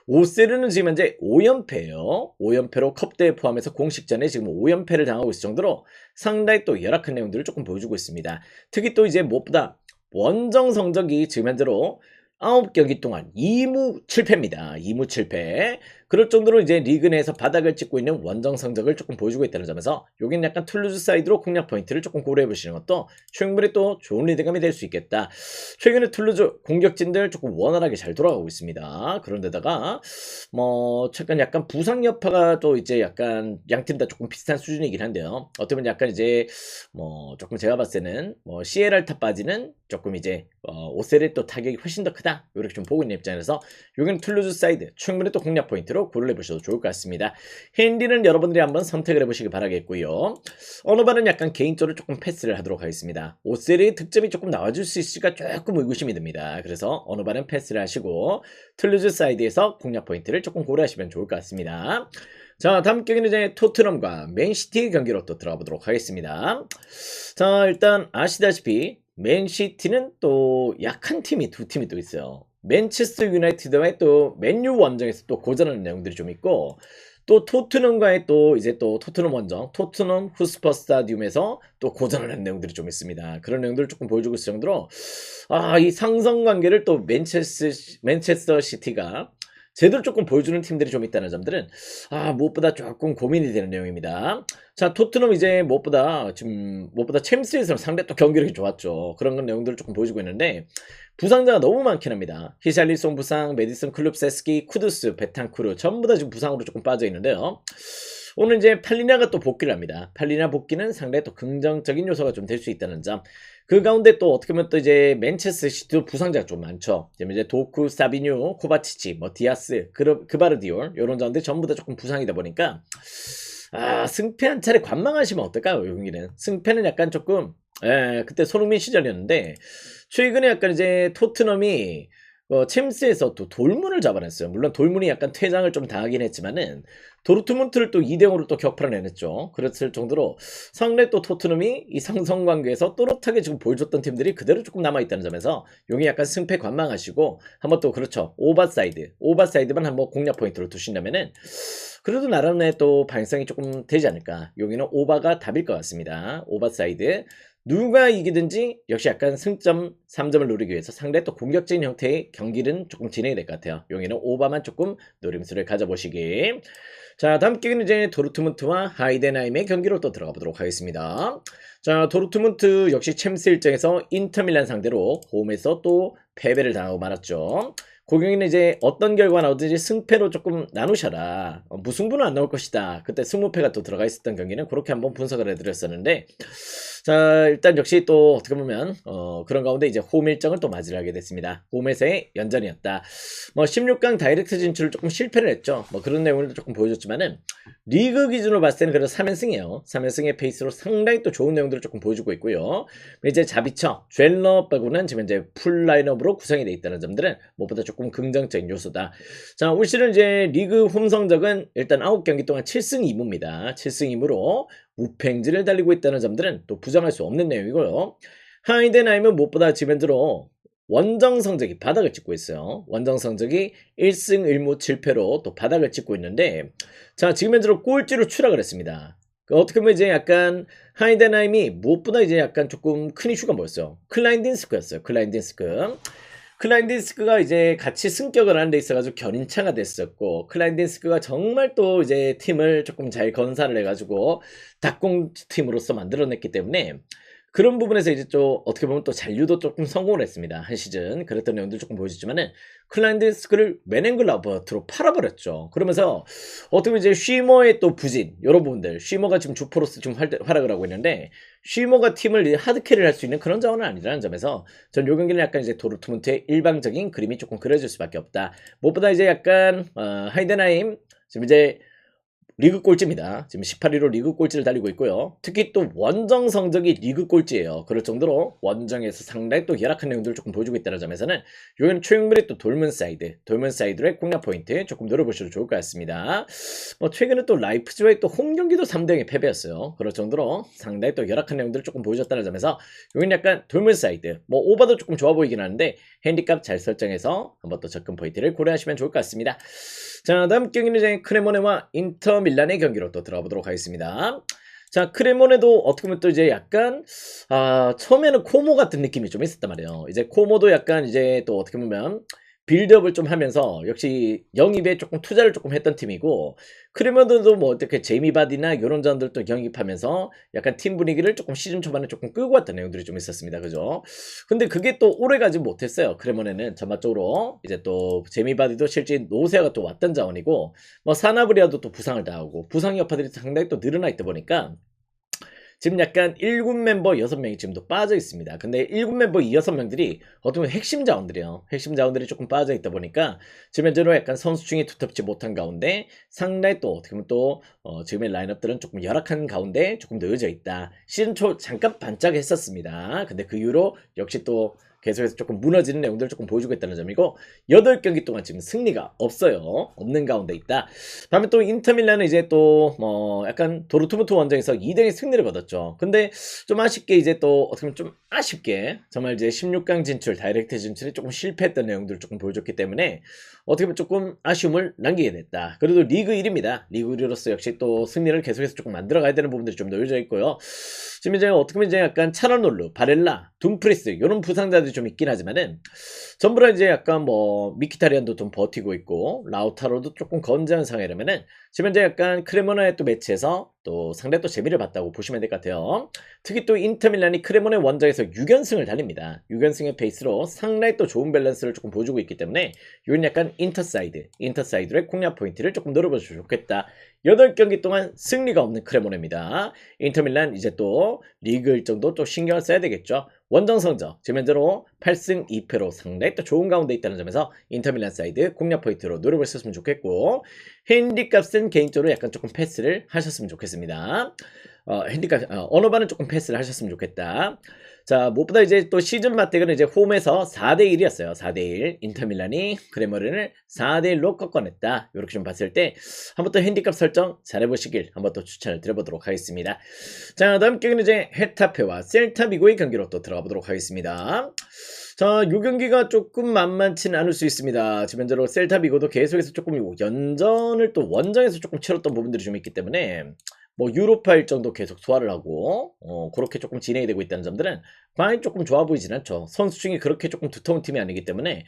5세르는 지금 현재 5연패예요. 5연패로 컵대회 포함해서 공식전에 지금 5연패를 당하고 있을 정도로 상당히 또 열악한 내용들을 조금 보여주고 있습니다. 특히 또 이제 무엇보다 원정 성적이 지금 현재로 9경기 동안 2무 7패입니다. 2무 7패. 그럴 정도로 이제 리그 내에서 바닥을 찍고 있는 원정 성적을 조금 보여주고 있다는 점에서 여기는 약간 툴루즈 사이드로 공략 포인트를 조금 고려해 보시는 것도 충분히 또 좋은 리드감이 될 수 있겠다. 최근에 툴루즈 공격진들 조금 원활하게 잘 돌아가고 있습니다. 그런데다가 뭐 최근 약간 부상 여파가 또 이제 약간 양팀 다 조금 비슷한 수준이긴 한데요. 어떻게 보면 약간 이제 뭐 조금 제가 봤을 때는 뭐 CLR 탑 빠지는 조금 이제 오셀의 또 타격이 훨씬 더 크다. 이렇게 좀 보고 있는 입장에서 여기는 툴루즈 사이드 충분히 또 공략 포인트로 고려해 보셔도 좋을 것 같습니다. 핸디는 여러분들이 한번 선택을 해보시기 바라겠고요. 어느 반은 약간 개인적으로 조금 패스를 하도록 하겠습니다. 오셀의 득점이 조금 나와줄 수 있을까 조금 의구심이 듭니다. 그래서 어느 반은 패스를 하시고 툴루즈 사이드에서 공략 포인트를 조금 고려하시면 좋을 것 같습니다. 자, 다음 경기는 이제 토트넘과 맨시티의 경기로 또 들어가 보도록 하겠습니다. 자, 일단 아시다시피 맨시티는 또 약한 팀이 두 팀이 또 있어요. 맨체스터 유나이티드와의 또 맨유 원정에서 또 고전하는 내용들이 좀 있고, 또 토트넘과의 또 이제 또 토트넘 원정, 토트넘 후스퍼 스타디움에서 또 고전하는 내용들이 좀 있습니다. 그런 내용들을 조금 보여주고 있을 정도로 이 상성 관계를 또 맨체스터 시티가 제대로 조금 보여주는 팀들이 좀 있다는 점들은 무엇보다 조금 고민이 되는 내용입니다. 자, 토트넘 이제 무엇보다 챔스에서 상대 또 경기력이 좋았죠. 그런 내용들을 조금 보여주고 있는데 부상자가 너무 많긴 합니다. 히샬리송 부상, 메디슨 클룹세스키, 쿠두스, 베탄쿠르 전부 다 지금 부상으로 조금 빠져 있는데요. 오늘 이제 팔리냐가 또 복귀를 합니다. 팔리냐 복귀는 상당히 또 긍정적인 요소가 좀 될 수 있다는 점. 그 가운데 또 어떻게 보면 또 이제 맨체스터 시티도 부상자가 좀 많죠. 이제 도쿠, 사비뉴, 코바치치, 뭐 디아스, 그바르디올 이런 자원들 전부 다 조금 부상이다 보니까 승패 한 차례 관망하시면 어떨까요? 여기는 승패는 약간 조금 그때 손흥민 시절이었는데 최근에 약간 이제 토트넘이 챔스에서 또 돌문을 잡아냈어요. 물론 돌문이 약간 퇴장을 좀 당하긴 했지만은 도르트문트를 또 2대0으로 또 격파를 내냈죠. 그랬을 정도로 상대 또 토트넘이 이 상성 관계에서 또렷하게 지금 보여줬던 팀들이 그대로 조금 남아있다는 점에서 용이 약간 승패 관망하시고 한번 또 그렇죠. 오버사이드만 한번 공략 포인트로 두신다면은 그래도 나름의 또 방향성이 조금 되지 않을까. 여기는 오버가 답일 것 같습니다. 오버사이드. 누가 이기든지 역시 약간 승점 3점을 노리기 위해서 상대 또 공격적인 형태의 경기는 조금 진행이 될 것 같아요. 여기는 오버만 조금 노림수를 가져보시기. 자, 다음 경기는 이제 도르트문트와 하이덴하임의 경기로 또 들어가 보도록 하겠습니다. 자, 도르트문트 역시 챔스 일정에서 인터밀란 상대로 홈에서 또 패배를 당하고 말았죠. 그 경기는 이제 어떤 결과가 나오든지 승패로 조금 나누셔라. 무승부는 안 나올 것이다. 그때 승무패가 또 들어가 있었던 경기는 그렇게 한번 분석을 해드렸었는데 자, 일단 역시 또 어떻게 보면 그런 가운데 이제 홈 일정을 또 맞이를 하게 됐습니다. 홈에서의 연전이었다. 뭐 16강 다이렉트 진출을 조금 실패를 했죠. 뭐 그런 내용을 조금 보여줬지만은 리그 기준으로 봤을 때는 그래도 3연승이에요. 3연승의 페이스로 상당히 또 좋은 내용들을 조금 보여주고 있고요. 이제 자비처, 쐴러 빼고는 지금 이제 풀 라인업으로 구성이 되어 있다는 점들은 무엇보다 조금 긍정적인 요소다. 자, 올 시즌 이제 리그 홈 성적은 일단 9경기 동안 7승 2무입니다. 7승 2무로 우팽지를 달리고 있다는 점들은 또 부정할 수 없는 내용이고요. 하이덴하임은 무엇보다 지금 현재로 원정 성적이 바닥을 찍고 있어요. 원정 성적이 1승 1무 7패로 또 바닥을 찍고 있는데 자, 지금 현재로 꼴찌로 추락을 했습니다. 어떻게 보면 이제 약간 하이덴하임이 무엇보다 이제 약간 조금 큰 이슈가 뭐였어요? 클라인딘스크였어요. 클라인딘스크가 이제 같이 승격을 하는 데 있어가지고 견인차가 됐었고, 클라인딘스크가 정말 또 이제 팀을 조금 잘 건사를 해가지고 닭공 팀으로서 만들어냈기 때문에 그런 부분에서 이제 좀 어떻게 보면 또 잔류도 조금 성공을 했습니다. 한 시즌. 그랬던 내용들 조금 보여주지만은 클라인디스크를 맨앵글 라버트로 팔아버렸죠. 그러면서 어떻게 보면 이제 쉬머의 또 부진, 이런 부분들. 쉬머가 지금 주포로서 좀 활약을 하고 있는데 쉬머가 팀을 하드캐리를 할 수 있는 그런 자원은 아니라는 점에서 전 요 경기는 약간 이제 도르트문트의 일방적인 그림이 조금 그려질 수밖에 없다. 무엇보다 이제 약간 하이덴하임 지금 이제 리그 꼴찌입니다. 지금 18위로 리그 꼴찌를 달리고 있고요. 특히 또 원정 성적이 리그 꼴찌예요. 그럴 정도로 원정에서 상당히 또 열악한 내용들을 조금 보여주고 있다는 점에서는 여기는 최근에 또 돌문 사이드의 공략 포인트 조금 노려보셔도 좋을 것 같습니다. 뭐 최근에 또 라이프즈와의 또 홈 경기도 3대0의 패배였어요. 그럴 정도로 상당히 또 열악한 내용들을 조금 보여줬다는 점에서 여기는 약간 돌문 사이드, 뭐 오버도 조금 좋아 보이긴 하는데 핸디캡 잘 설정해서 한번 또 접근 포인트를 고려하시면 좋을 것 같습니다. 자, 다음 경기는 이제 크레모네와 인터 밀란의 경기로 또 들어가 보도록 하겠습니다. 자, 크레모네도 어떻게 보면 또 이제 약간 처음에는 코모 같은 느낌이 좀 있었단 말이에요. 이제 코모도 약간 이제 또 어떻게 보면 빌드업을 좀 하면서 역시 영입에 조금 투자를 조금 했던 팀이고, 크레모네도 뭐 어떻게 제이미 바디나 이런 자들도 영입하면서 약간 팀 분위기를 조금 시즌 초반에 조금 끌고 왔던 내용들이 좀 있었습니다. 그죠? 근데 그게 또 오래 가지 못했어요. 크레모네는 전반적으로 이제 또 제이미 바디도 실제 노세아가 또 왔던 자원이고, 뭐 사나브리아도 또 부상을 당하고 부상 여파들이 상당히 또 늘어나 있다 보니까 지금 약간 1군 멤버 6명이 지금도 빠져 있습니다. 근데 1군 멤버 이 6명들이 어떻게 보면 핵심 자원들이에요. 핵심 자원들이 조금 빠져 있다 보니까 지금 현재로 약간 선수층이 두텁지 못한 가운데 상당히 또 어떻게 보면 또 지금의 라인업들은 조금 열악한 가운데 조금 놓여져 있다. 시즌 초 잠깐 반짝했었습니다. 근데 그 이후로 역시 또 계속해서 조금 무너지는 내용들을 조금 보여주고 있다는 점이고, 8경기 동안 지금 승리가 없어요. 없는 가운데 있다. 다음에 또 인터밀란은 이제 또 뭐 약간 도르트문트 원정에서 2등의 승리를 거뒀죠. 근데 좀 아쉽게 이제 또 어떻게 보면 좀 아쉽게 정말 이제 16강 진출, 다이렉트 진출에 조금 실패했던 내용들을 조금 보여줬기 때문에 어떻게 보면 조금 아쉬움을 남기게 됐다. 그래도 리그 1위입니다. 리그 1위로서 역시 또 승리를 계속해서 조금 만들어 가야 되는 부분들이 좀 놓여져 있고요. 지금 이제 어떻게 보면 이제 약간 차라놀루, 바렐라, 둠프리스 이런 부상자들이 좀 있긴 하지만은 전부 다 이제 약간 뭐 미키타리안도 좀 버티고 있고 라우타로도 조금 건재한 상황이라면은 지금 이제 약간 크레모나의 또 매치에서 또 상당히 또 재미를 봤다고 보시면 될 것 같아요. 특히 또 인터밀란이 크레모네 원정에서 6연승을 달립니다. 6연승의 페이스로 상당히 또 좋은 밸런스를 조금 보여주고 있기 때문에 이건 약간 인터사이드의 공략 포인트를 조금 노려보시면 좋겠다. 8경기 동안 승리가 없는 크레모네입니다. 인터밀란 이제 또 리그 일정도 좀 신경을 써야 되겠죠. 원정 성적 지금 현재로 8승 2패로 상당히 또 좋은 가운데 있다는 점에서 인터밀란 사이드 공략 포인트로 노려보셨으면 좋겠고, 핸디값은 개인적으로 약간 조금 패스를 하셨으면 좋겠습니다. 핸디값 언어반은 조금 패스를 하셨으면 좋겠다. 자, 무엇보다 이제 또 시즌 맞대결은 이제 홈에서 4대1이었어요. 4대1. 인터밀란이 크레모르를 4대1로 꺾어냈다. 이렇게 좀 봤을 때 한번 또 핸디값 설정 잘해보시길 한번 또 추천을 드려보도록 하겠습니다. 자, 다음 경기는 이제 헤타페와 셀타비고의 경기로 또 들어가 보도록 하겠습니다. 자, 이 경기가 조금 만만치는 않을 수 있습니다. 지금 현재로 셀타비고도 계속해서 조금 연전을 또 원정에서 조금 치렀던 부분들이 좀 있기 때문에 뭐 유로파 일정도 계속 소화를 하고 그렇게 조금 진행이 되고 있다는 점들은 과연 조금 좋아 보이진 않죠. 선수층이 그렇게 조금 두터운 팀이 아니기 때문에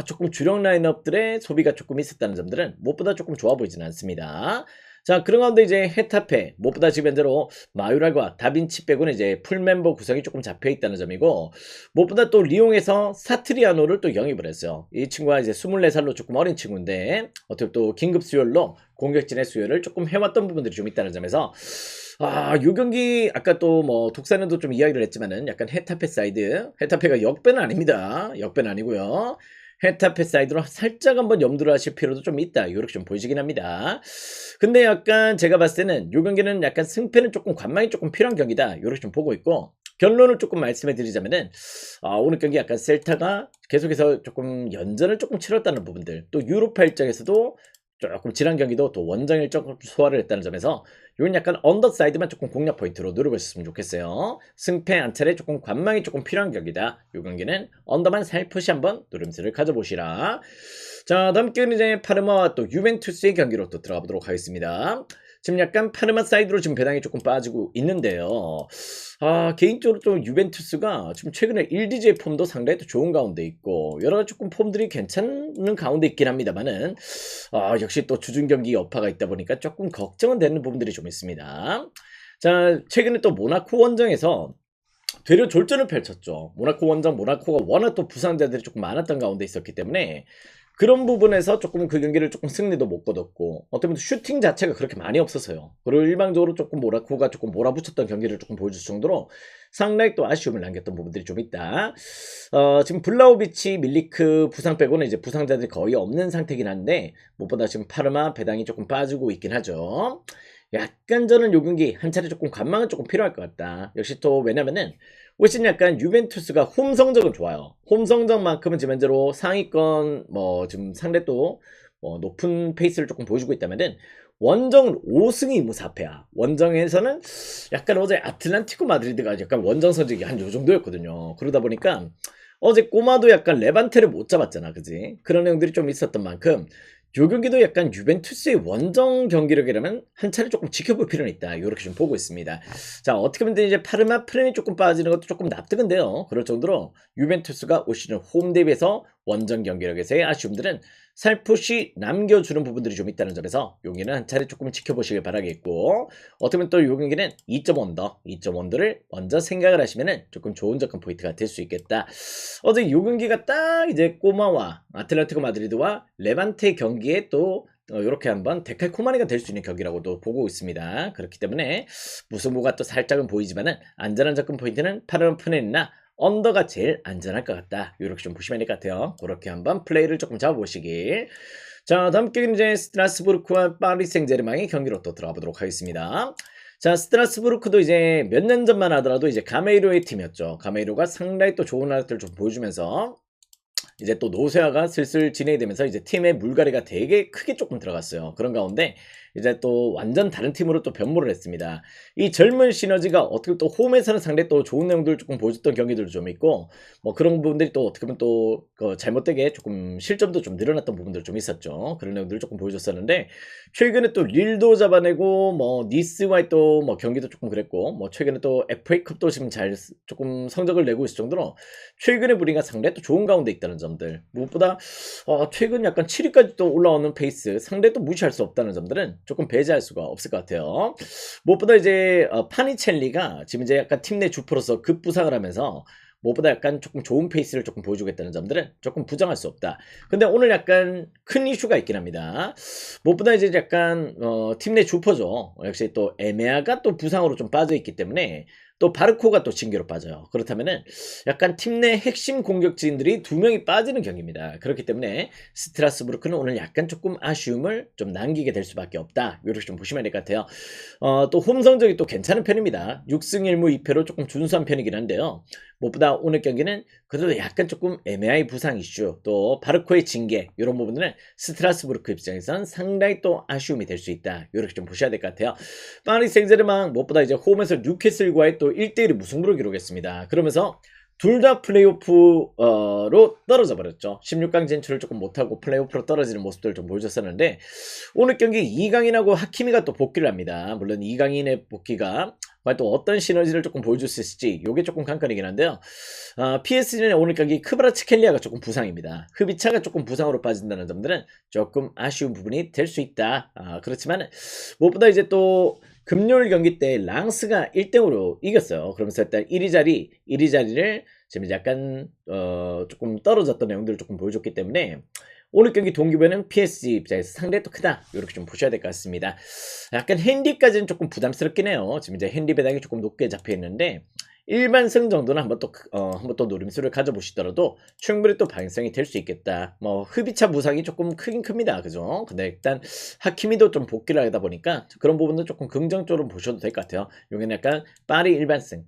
조금 주력 라인업들의 소비가 조금 있었다는 점들은 무엇보다 조금 좋아 보이진 않습니다. 자, 그런 가운데 이제 헤타페 무엇보다 지금 현재로 마유랄과 다빈치 빼고는 이제 풀멤버 구성이 조금 잡혀 있다는 점이고, 무엇보다 또 리옹에서 사트리아노를 또 영입을 했어요. 이 친구가 이제 24살로 조금 어린 친구인데 어떻게 또 긴급 수혈로 공격진의 수혈을 조금 해왔던 부분들이 좀 있다는 점에서 요 경기 아까 또 뭐 독사는도 좀 이야기를 했지만은 약간 헤타페 사이드, 헤타페가 역배는 아닙니다. 역배는 아니고요. 헤타페 사이드로 살짝 한번 염두를 하실 필요도 좀 있다. 이렇게 좀 보이시긴 합니다. 근데 약간 제가 봤을 때는 요 경기는 약간 승패는 조금 관망이 조금 필요한 경기다. 이렇게 좀 보고 있고, 결론을 조금 말씀해 드리자면은 오늘 경기 약간 셀타가 계속해서 조금 연전을 조금 치렀다는 부분들, 또 유로파 일정에서도 조금 지난 경기도 또 원정 일정 소화를 했다는 점에서 이건 약간 언더사이드만 조금 공략 포인트로 노려보셨으면 좋겠어요. 승패 안찰에 조금 관망이 조금 필요한 경기다. 이 경기는 언더만 살포시 한번 노름수를 가져보시라. 자, 다음 경기는 이제 파르마와 또 유벤투스의 경기로 또 들어가 보도록 하겠습니다. 지금 약간 파르마 사이드로 지금 배당이 조금 빠지고 있는데요. 개인적으로 좀 유벤투스가 지금 최근에 1DG의 폼도 상당히 또 좋은 가운데 있고 여러 가지 조금 폼들이 괜찮은 가운데 있긴 합니다만은 역시 또 주중 경기 여파가 있다 보니까 조금 걱정은 되는 부분들이 좀 있습니다. 자, 최근에 또 모나코 원정에서 되려 졸전을 펼쳤죠. 모나코 원정, 모나코가 워낙 또 부상자들이 조금 많았던 가운데 있었기 때문에 그런 부분에서 조금 그 경기를 조금 승리도 못 거뒀고 어떻게 보면 슈팅 자체가 그렇게 많이 없어서요. 그리고 일방적으로 조금 모라코가 조금 몰아붙였던 경기를 조금 보여줄 정도로 상당히 또 아쉬움을 남겼던 부분들이 좀 있다. 지금 블라우비치, 밀리크 부상 빼고는 이제 부상자들이 거의 없는 상태긴 한데 무엇보다 지금 파르마 배당이 조금 빠지고 있긴 하죠. 약간 저는 요 경기 한 차례 조금 관망은 조금 필요할 것 같다. 역시 또 왜냐면은 훨씬 약간 유벤투스가 홈 성적은 좋아요. 홈 성적만큼은 지금 현재로 상위권 뭐 지금 상대 또 높은 페이스를 조금 보여주고 있다면은 원정은 5승이 무사패야. 원정에서는 약간 어제 아틀란티코 마드리드가 약간 원정 성적이 한 요 정도였거든요. 그러다 보니까 어제 꼬마도 약간 레반테를 못 잡았잖아, 그지? 그런 내용들이 좀 있었던 만큼 요 경기도 약간 유벤투스의 원정 경기력이라면 한 차례 조금 지켜볼 필요는 있다. 이렇게 좀 보고 있습니다. 자, 어떻게 보면 이제 파르마 프렌이 조금 빠지는 것도 조금 납득은 돼요. 그럴 정도로 유벤투스가 올 시즌 홈 대비해서 원정 경기력에서의 아쉬움들은 살포시 남겨주는 부분들이 좀 있다는 점에서 여기는 한 차례 조금 지켜보시길 바라겠고 어떻게 보면 또 이 경기는 2.1를 먼저 생각을 하시면은 조금 좋은 접근 포인트가 될 수 있겠다. 어제 이 경기가 딱 이제 꼬마와 아틀레티코 마드리드와 레반테 경기에 또 이렇게 한번 데칼코마니가 될 수 있는 경기라고도 보고 있습니다. 그렇기 때문에 무승부가 또 살짝은 보이지만은 안전한 접근 포인트는 파르마 프렌이나 언더가 제일 안전할 것 같다. 이렇게 좀 보시면 될 것 같아요. 그렇게 한번 플레이를 조금 잡아보시길. 자, 다음 경기는 이제 스트라스부르크와 파리 생제르맹의 경기로 또 들어가 보도록 하겠습니다. 자, 스트라스부르크도 이제 몇 년 전만 하더라도 이제 가메이로의 팀이었죠. 가메이로가 상당히 또 좋은 활약들을 좀 보여주면서 이제 또 노쇠화가 슬슬 진행이 되면서 이제 팀의 물갈이가 되게 크게 조금 들어갔어요. 그런 가운데 이제 또 완전 다른 팀으로 또 변모를 했습니다. 이 젊은 시너지가 어떻게 또 홈에서는 상당히 또 좋은 내용들을 조금 보여줬던 경기들도 좀 있고 뭐 그런 부분들이 또 어떻게 보면 또 잘못되게 조금 실점도 좀 늘어났던 부분들 좀 있었죠. 그런 내용들을 조금 보여줬었는데 최근에 또 릴도 잡아내고 뭐 니스와의 또 뭐 경기도 조금 그랬고 뭐 최근에 또 FA컵도 지금 잘 조금 성적을 내고 있을 정도로 최근의 분위기가 상당히 또 좋은 가운데 있다는 점들 무엇보다 최근 약간 7위까지 또 올라오는 페이스 상당히 또 무시할 수 없다는 점들은 조금 배제할 수가 없을 것 같아요. 무엇보다 이제 파니첼리가 지금 이제 약간 팀 내 주포로서 급부상을 하면서 무엇보다 약간 조금 좋은 페이스를 조금 보여주겠다는 점들은 조금 부정할 수 없다. 근데 오늘 약간 큰 이슈가 있긴 합니다. 무엇보다 이제 약간 팀 내 주포죠. 역시 또 에메아가 또 부상으로 좀 빠져 있기 때문에 또 바르코가 또 징계로 빠져요. 그렇다면은 약간 팀 내 핵심 공격진들이 2명이 빠지는 경기입니다. 그렇기 때문에 스트라스부르크는 오늘 약간 조금 아쉬움을 좀 남기게 될 수밖에 없다. 이렇게 좀 보시면 될 것 같아요. 또 홈 성적이 또 괜찮은 편입니다. 6승 1무 2패로 조금 준수한 편이긴 한데요. 무엇보다 오늘 경기는 그래도 약간 조금 애매한 부상 이슈 또 바르코의 징계 이런 부분들은 스트라스부르크 입장에서는 상당히 또 아쉬움이 될 수 있다. 이렇게 좀 보셔야 될 것 같아요. 파리 생제르맹 무엇보다 이제 홈에서 뉴캐슬과의 또 1대1 무승부를 기록했습니다. 그러면서 둘 다 플레이오프로 떨어져 버렸죠. 16강 진출을 조금 못하고 플레이오프로 떨어지는 모습들을 좀 보여줬었는데 오늘 경기 이강인하고 하키미가 또 복귀를 합니다. 물론 이강인의 복귀가 또 어떤 시너지를 조금 보여줄 수 있을지 이게 조금 관건이긴 한데요. PSG는 오늘 경기 크브라츠켈리아가 조금 부상입니다. 흐비차가 조금 부상으로 빠진다는 점들은 조금 아쉬운 부분이 될 수 있다. 그렇지만 무엇보다 이제 또 금요일 경기 때 랑스가 1등으로 이겼어요. 그러면서 일단 1위 자리를 지금 약간 조금 떨어졌던 내용들을 조금 보여줬기 때문에 오늘 경기 동기부여는 PSG 입장에서 상당히 또 크다. 이렇게 좀 보셔야 될 것 같습니다. 약간 핸디까지는 조금 부담스럽긴 해요. 지금 이제 핸디 배당이 조금 높게 잡혀 있는데 일반승 정도는 한번 또 노림수를 가져보시더라도 충분히 또 방향성이 될 수 있겠다. 뭐 흐비차 부상이 조금 크긴 큽니다. 그죠? 근데 일단 하키미도 좀 복귀를 하다 보니까 그런 부분도 조금 긍정적으로 보셔도 될 것 같아요. 여기는 약간 파리 일반승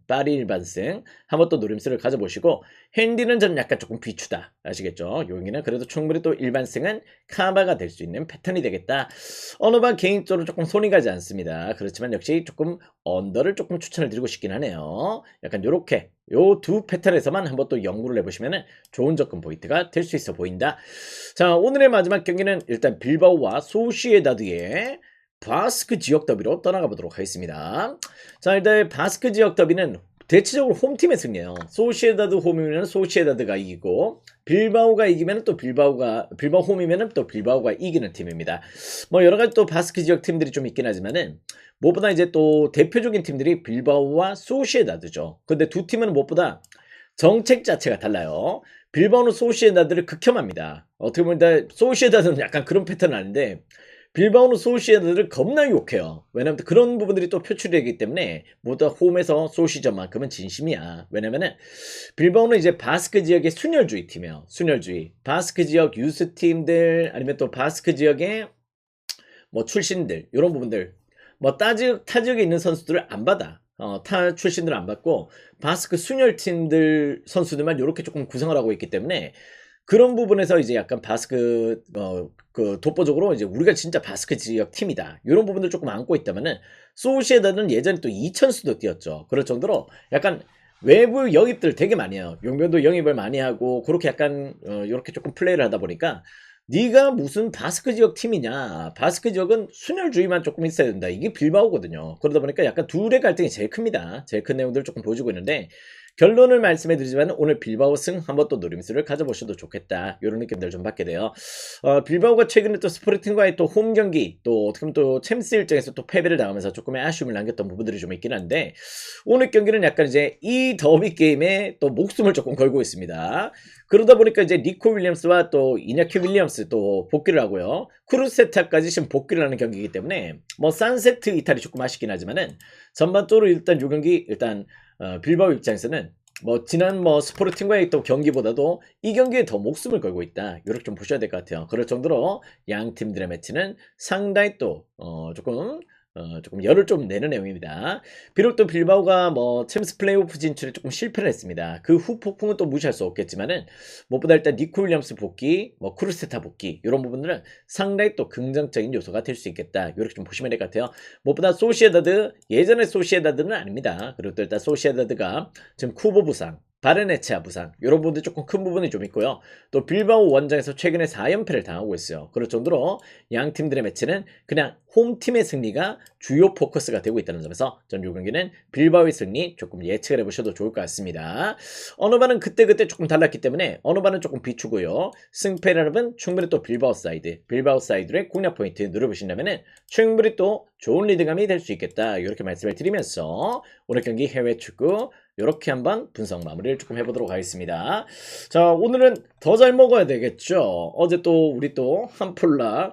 한번 또 노림수를 가져보시고 핸디는 저는 약간 조금 비추다. 아시겠죠? 여기는 그래도 충분히 또 일반승은 카바가 될 수 있는 패턴이 되겠다. 어느바 개인적으로 조금 손이 가지 않습니다. 그렇지만 역시 조금 언더를 조금 추천을 드리고 싶긴 하네요. 약간 요렇게 요 두 패턴에서만 한번 또 연구를 해보시면 좋은 접근 포인트가 될 수 있어 보인다. 자, 오늘의 마지막 경기는 일단 빌바오와 소시에다드의 바스크 지역 더비로 떠나가 보도록 하겠습니다. 자, 일단 바스크 지역 더비는 대체적으로 홈팀의 승리예요. 소시에다드 홈이면 소시에다드가 이기고 빌바오가 이기면 또 빌바오 홈이면 또 빌바오가 이기는 팀입니다. 뭐 여러 가지 또 바스크 지역 팀들이 좀 있긴 하지만은 무엇보다 이제 또 대표적인 팀들이 빌바오와 소시에다드죠. 근데 두 팀은 무엇보다 정책 자체가 달라요. 빌바오는 소시에다드를 극혐합니다. 어떻게 보면 소시에다드는 약간 그런 패턴은 아닌데 빌바오는 소시에다드를 겁나 욕해요. 왜냐면 그런 부분들이 또 표출이 되기 때문에 모두 홈에서 소시전만큼은 진심이야. 왜냐면은 빌바오는 이제 바스크 지역의 순혈주의 팀이에요. 순혈주의. 바스크 지역 유스 팀들 아니면 또 바스크 지역의 뭐 출신들 이런 부분들 뭐 타 지역에 있는 선수들을 안 받아. 타 출신들을 안 받고 바스크 순혈 팀들 선수들만 요렇게 조금 구성을 하고 있기 때문에 그런 부분에서 이제 약간 바스크 그 독보적으로 이제 우리가 진짜 바스크 지역 팀이다. 요런 부분들 조금 안고 있다면은 소시에다는 예전에 또 이천수도 뛰었죠. 그럴 정도로 약간 외부 영입들 되게 많이 해요. 용병도 영입을 많이 하고 그렇게 약간 요렇게 조금 플레이를 하다 보니까 네가 무슨 바스크 지역 팀이냐. 바스크 지역은 순혈주의만 조금 있어야 된다. 이게 빌바오거든요. 그러다 보니까 약간 둘의 갈등이 제일 큽니다. 제일 큰 내용들을 조금 보여주고 있는데 결론을 말씀해 드리지만 오늘 빌바오 승 한번 또 노림수를 가져보셔도 좋겠다. 이런 느낌들 좀 받게 돼요. 빌바오가 최근에 또 스포르팅과의 또 홈 경기 또 어떻게 보면 또 챔스 일정에서 또 패배를 당하면서 조금의 아쉬움을 남겼던 부분들이 좀 있긴 한데 오늘 경기는 약간 이제 이 더비 게임에 또 목숨을 조금 걸고 있습니다. 그러다 보니까 이제 니코 윌리엄스와 또 이냐키 윌리엄스 또 복귀를 하고요. 크루세타까지 지금 복귀를 하는 경기이기 때문에 뭐 산세트 이탈이 조금 아쉽긴 하지만은 전반적으로 일단 요 경기 일단 빌바오 입장에서는 뭐 지난 뭐 스포르팅과의 또 경기보다도 이 경기에 더 목숨을 걸고 있다. 이렇게 좀 보셔야 될 것 같아요. 그럴 정도로 양 팀들의 매치는 상당히 또 조금 열을 좀 내는 내용입니다. 비록 또 빌바오가 뭐 챔스 플레이오프 진출에 조금 실패를 했습니다. 그 후 폭풍은 또 무시할 수 없겠지만은 무엇보다 일단 니코 윌리엄스 복귀, 뭐 크루세타 복귀 이런 부분들은 상당히 또 긍정적인 요소가 될 수 있겠다. 이렇게 좀 보시면 될 것 같아요. 무엇보다 소시에다드 예전의 소시에다드는 아닙니다. 그리고 또 일단 소시에다드가 지금 쿠보 부상 바르네치아 부상 이런 부분들 조금 큰 부분이 좀 있고요. 또 빌바오 원정에서 최근에 4연패를 당하고 있어요. 그럴 정도로 양 팀들의 매치는 그냥 홈팀의 승리가 주요 포커스가 되고 있다는 점에서 전 이 경기는 빌바오의 승리 조금 예측을 해보셔도 좋을 것 같습니다. 어느 반은 그때그때 조금 달랐기 때문에 어느 반은 조금 비추고요. 승패라면 충분히 또 빌바오 사이드의 공략 포인트 누려보신다면 충분히 또 좋은 리드감이 될 수 있겠다. 이렇게 말씀을 드리면서 오늘 경기 해외 축구 이렇게 한번 분석 마무리를 조금 해보도록 하겠습니다. 자, 오늘은 더 잘 먹어야 되겠죠. 어제 또 우리 또 한폴라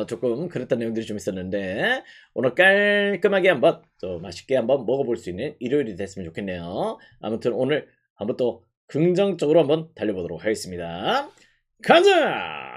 조금 그랬던 내용들이 좀 있었는데 오늘 깔끔하게 한번 또 맛있게 한번 먹어볼 수 있는 일요일이 됐으면 좋겠네요. 아무튼 오늘 한번 또 긍정적으로 한번 달려보도록 하겠습니다. 가자!